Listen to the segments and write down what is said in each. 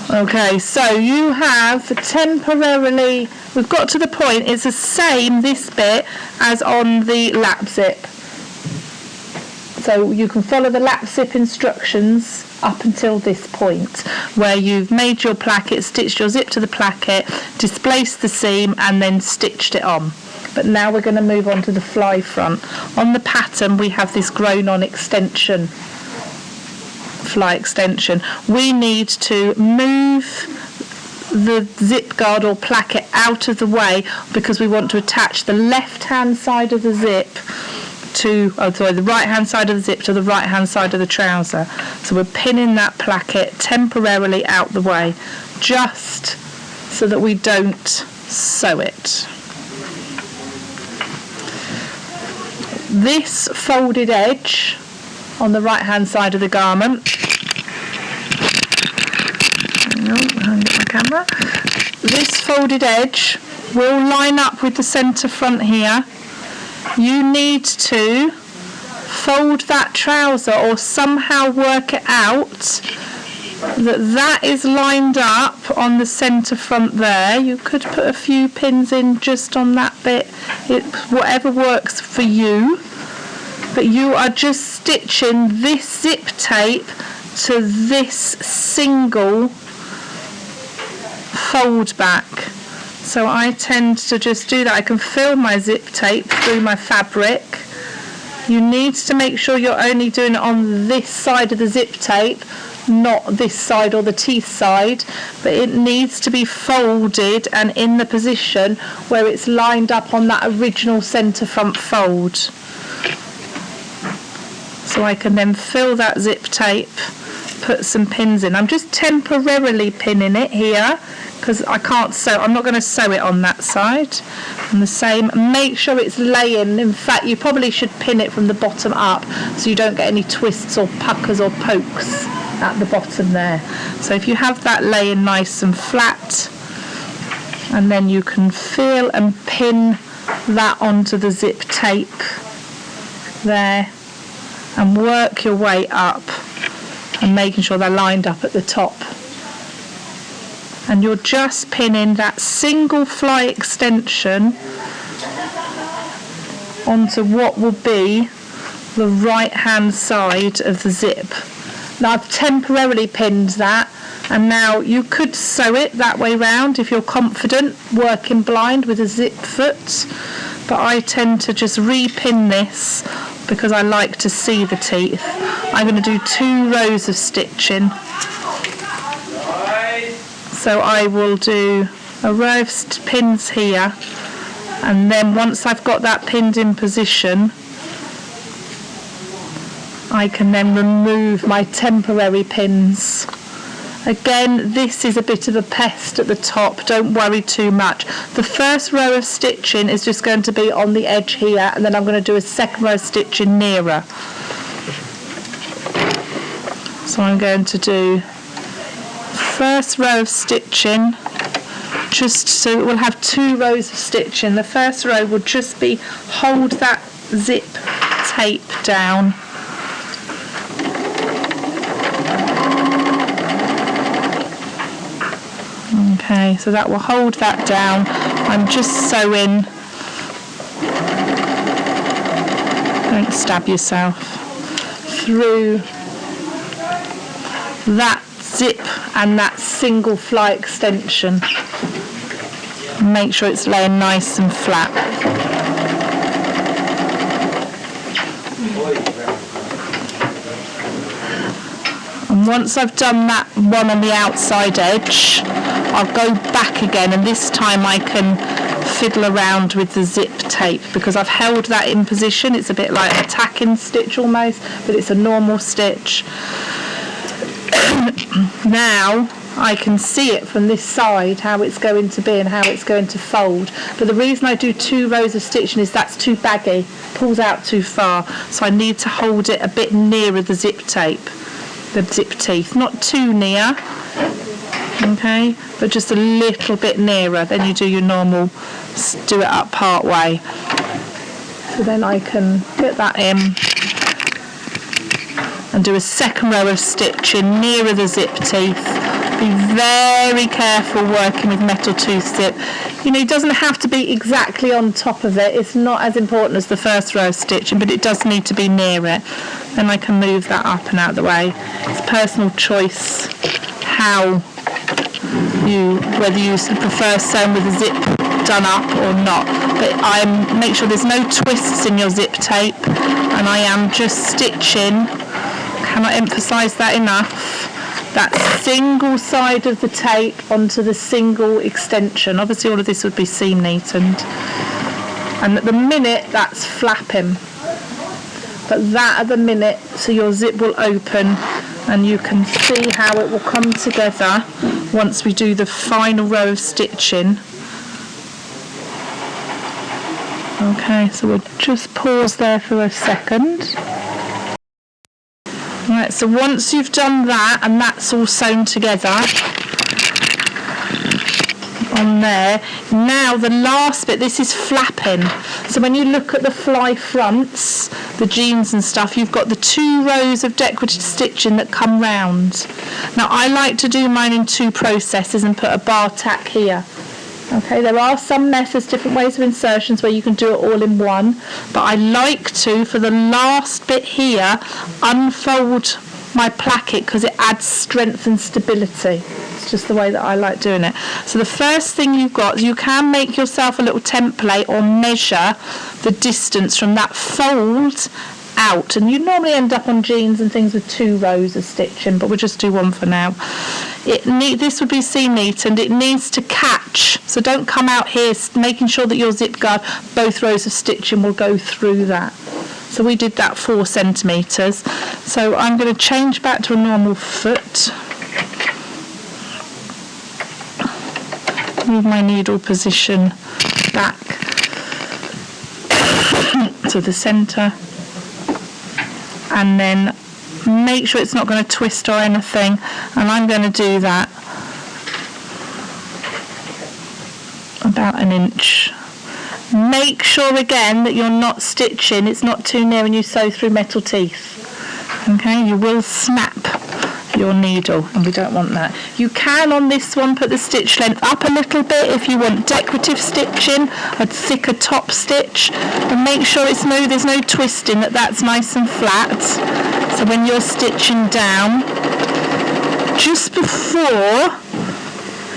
Okay, so you have temporarily, we've got to the point, it's the same, this bit, as on the lap zip. So you can follow the lap zip instructions up until this point, where you've made your placket, stitched your zip to the placket, displaced the seam, and then stitched it on. But now we're going to move on to the fly front. On the pattern, we have this grown-on extension, fly extension. We need to move the zip guard or placket out of the way because we want to attach the left-hand side of the zip to, the right-hand side of the zip to the right-hand side of the trouser. So we're pinning that placket temporarily out the way, just so that we don't sew it. This folded edge on the right-hand side of the garment, my camera. This folded edge will line up with the centre front here. You need to fold that trouser or somehow work it out that is lined up on the centre front there. You could put a few pins in just on that bit, whatever works for you. But you are just stitching this zip tape to this single fold back. So I tend to just do that. I can feel my zip tape through my fabric. You need to make sure you're only doing it on this side of the zip tape, not this side or the teeth side, but it needs to be folded and in the position where it's lined up on that original centre front fold. So I can then fill that zip tape, put some pins in. I'm just temporarily pinning it here because I can't sew. I'm not going to sew it on that side. And the same, make sure it's laying. In fact, you probably should pin it from the bottom up so you don't get any twists or puckers or pokes at the bottom there. So if you have that laying nice and flat, and then you can feel and pin that onto the zip tape there and work your way up and making sure they're lined up at the top. And you're just pinning that single fly extension onto what will be the right hand side of the zip. Now I've temporarily pinned that, and now you could sew it that way round if you're confident working blind with a zip foot, but I tend to just re-pin this because I like to see the teeth. I'm going to do 2 rows of stitching. So I will do a row of pins here, and then once I've got that pinned in position, I can then remove my temporary pins. Again, this is a bit of a pest at the top, don't worry too much. The first row of stitching is just going to be on the edge here, and then I'm going to do a second row of stitching nearer. So I'm going to do first row of stitching, just so it will have 2 rows of stitching. The first row will just be hold that zip tape down. Okay, so that will hold that down. I'm just sewing, don't stab yourself, through that zip and that single fly extension. Make sure it's laying nice and flat. And once I've done that one on the outside edge, I'll go back again, and this time I can fiddle around with the zip tape because I've held that in position. It's a bit like a tacking stitch almost, but it's a normal stitch. Now I can see it from this side how it's going to be and how it's going to fold, but the reason I do 2 rows of stitching is that's too baggy, pulls out too far, so I need to hold it a bit nearer the zip tape, the zip teeth, not too near, okay, but just a little bit nearer. Then you do your normal, do it up part way. So then I can get that in and do a second row of stitching nearer the zip teeth Be very careful working with metal tooth zip. You know, it doesn't have to be exactly on top of it. It's not as important as the first row of stitching, but it does need to be near it. Then I can move that up and out of the way. It's personal choice whether you prefer sewing with a zip done up or not. But I make sure there's no twists in your zip tape, and I am just stitching, cannot emphasize that enough, that single side of the tape onto the single extension. Obviously all of this would be seam neatened, and at the minute that's flapping, but that at the minute, so your zip will open and you can see how it will come together once we do the final row of stitching. Okay, so we'll just pause there for a second. Right, so once you've done that and that's all sewn together on there, now the last bit, this is flapping. So when you look at the fly fronts, the jeans and stuff, you've got the 2 rows of decorative stitching that come round. Now I like to do mine in 2 processes and put a bar tack here. Okay, there are some methods, different ways of insertions where you can do it all in one, but I like to, for the last bit here, unfold my placket because it adds strength and stability. It's just the way that I like doing it. So the first thing you've got, you can make yourself a little template or measure the distance from that fold out, and you normally end up on jeans and things with 2 rows of stitching, but we'll just do 1 for now. This would be seam neatened. It needs to catch, so don't come out here making sure that your zip guard, both rows of stitching will go through that. So we did that 4 centimetres. So I'm going to change back to a normal foot. Move my needle position back to the centre, and then make sure it's not going to twist or anything, and I'm going to do that about 1 inch. Make sure again that you're not stitching, it's not too near when you sew through metal teeth. Okay, you will snap your needle and we don't want that. You can on this one put the stitch length up a little bit if you want decorative stitching, a thicker top stitch, and make sure there's no twisting, that's nice and flat. So when you're stitching down, just before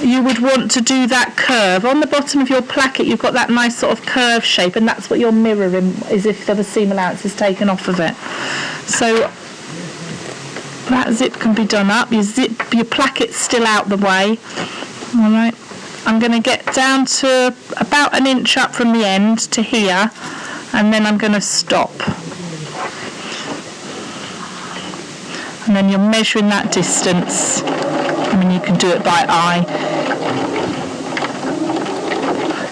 you would want to do that curve on the bottom of your placket, you've got that nice sort of curve shape, and that's what you're mirroring, as if there were seam allowances taken off of it. So that zip can be done up, your placket's still out the way. Alright, I'm going to get down to about 1 inch up from the end to here, and then I'm going to stop. And then you're measuring that distance. I mean, you can do it by eye.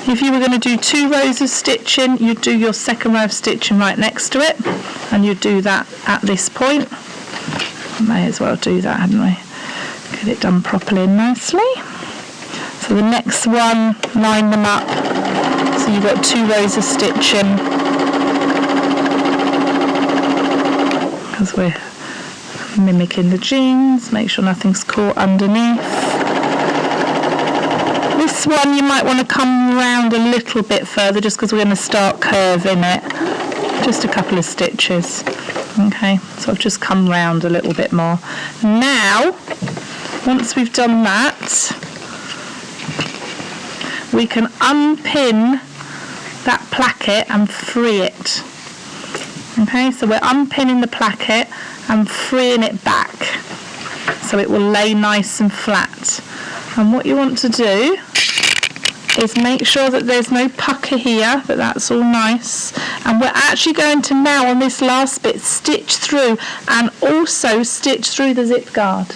If you were going to do 2 rows of stitching, you'd do your 2nd row of stitching right next to it, and you'd do that at this point. May as well do that, hadn't we? Get it done properly and nicely. So the next one, line them up. So you've got 2 rows of stitching, because we're mimicking the jeans. Make sure nothing's caught underneath. This one you might want to come round a little bit further, just because we're going to start curving it. Just a couple of stitches. Okay, so I've just come round a little bit more. Now, once we've done that, we can unpin that placket and free it. Okay, so we're unpinning the placket and freeing it back so it will lay nice and flat. And what you want to do is make sure that there's no pucker here, that's all nice. And we're actually going to now, on this last bit, stitch through and also stitch through the zip guard.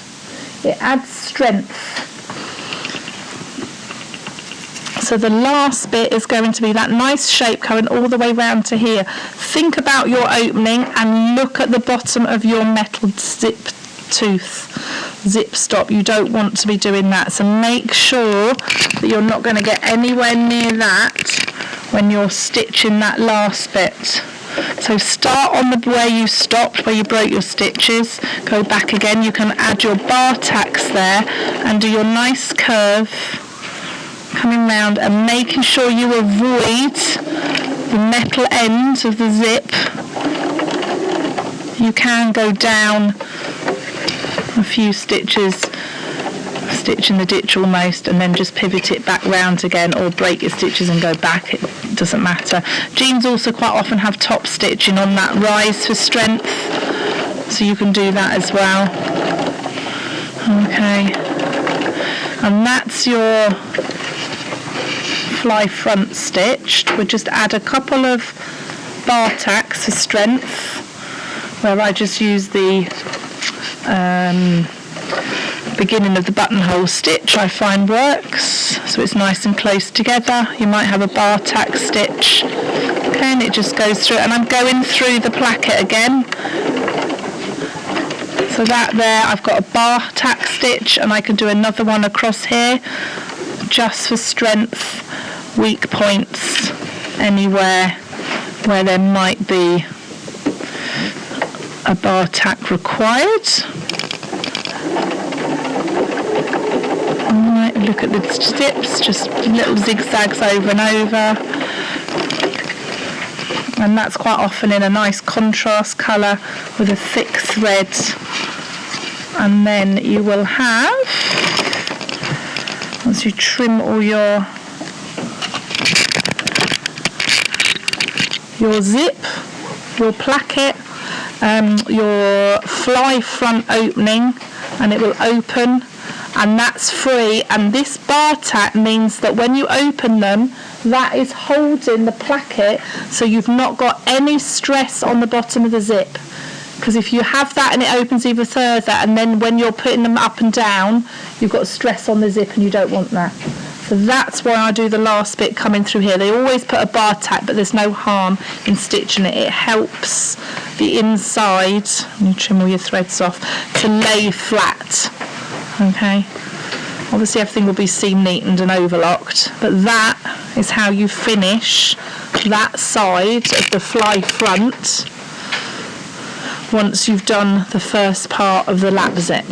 It adds strength. So the last bit is going to be that nice shape coming all the way round to here. Think about your opening and look at the bottom of your metal zip stop. You don't want to be doing that, so make sure that you're not going to get anywhere near that when you're stitching that last bit. So start on where you stopped, where you broke your stitches, go back again. You can add your bar tacks there and do your nice curve, coming round and making sure you avoid the metal end of the zip. You can go down a few stitches, stitch in the ditch almost, and then just pivot it back round again, or break your stitches and go back. It doesn't matter. Jeans also quite often have top stitching on that rise for strength, so you can do that as well. Okay, and that's your fly front stitched. We'll just add a couple of bar tacks for strength, where I just use the beginning of the buttonhole stitch. I find works, so it's nice and close together. You might have a bar tack stitch, okay, and it just goes through, and I'm going through the placket again. So that there, I've got a bar tack stitch, and I can do another one across here just for strength, weak points, anywhere where there might be a bar tack required. Right, look at the tips, just little zigzags over and over, and that's quite often in a nice contrast colour with a thick thread. And then you will have, once you trim all your zip, your placket, your fly front opening, and it will open, and that's free. And this bar tack means that when you open them, that is holding the placket, so you've not got any stress on the bottom of the zip. Because if you have that and it opens even further, and then when you're putting them up and down, you've got stress on the zip, and you don't want that. So that's why I do the last bit coming through here. They always put a bar tack, but there's no harm in stitching it. It helps the inside, and you trim all your threads off, to lay flat. Okay. Obviously everything will be seam neatened and overlocked, but that is how you finish that side of the fly front once you've done the first part of the lap zip.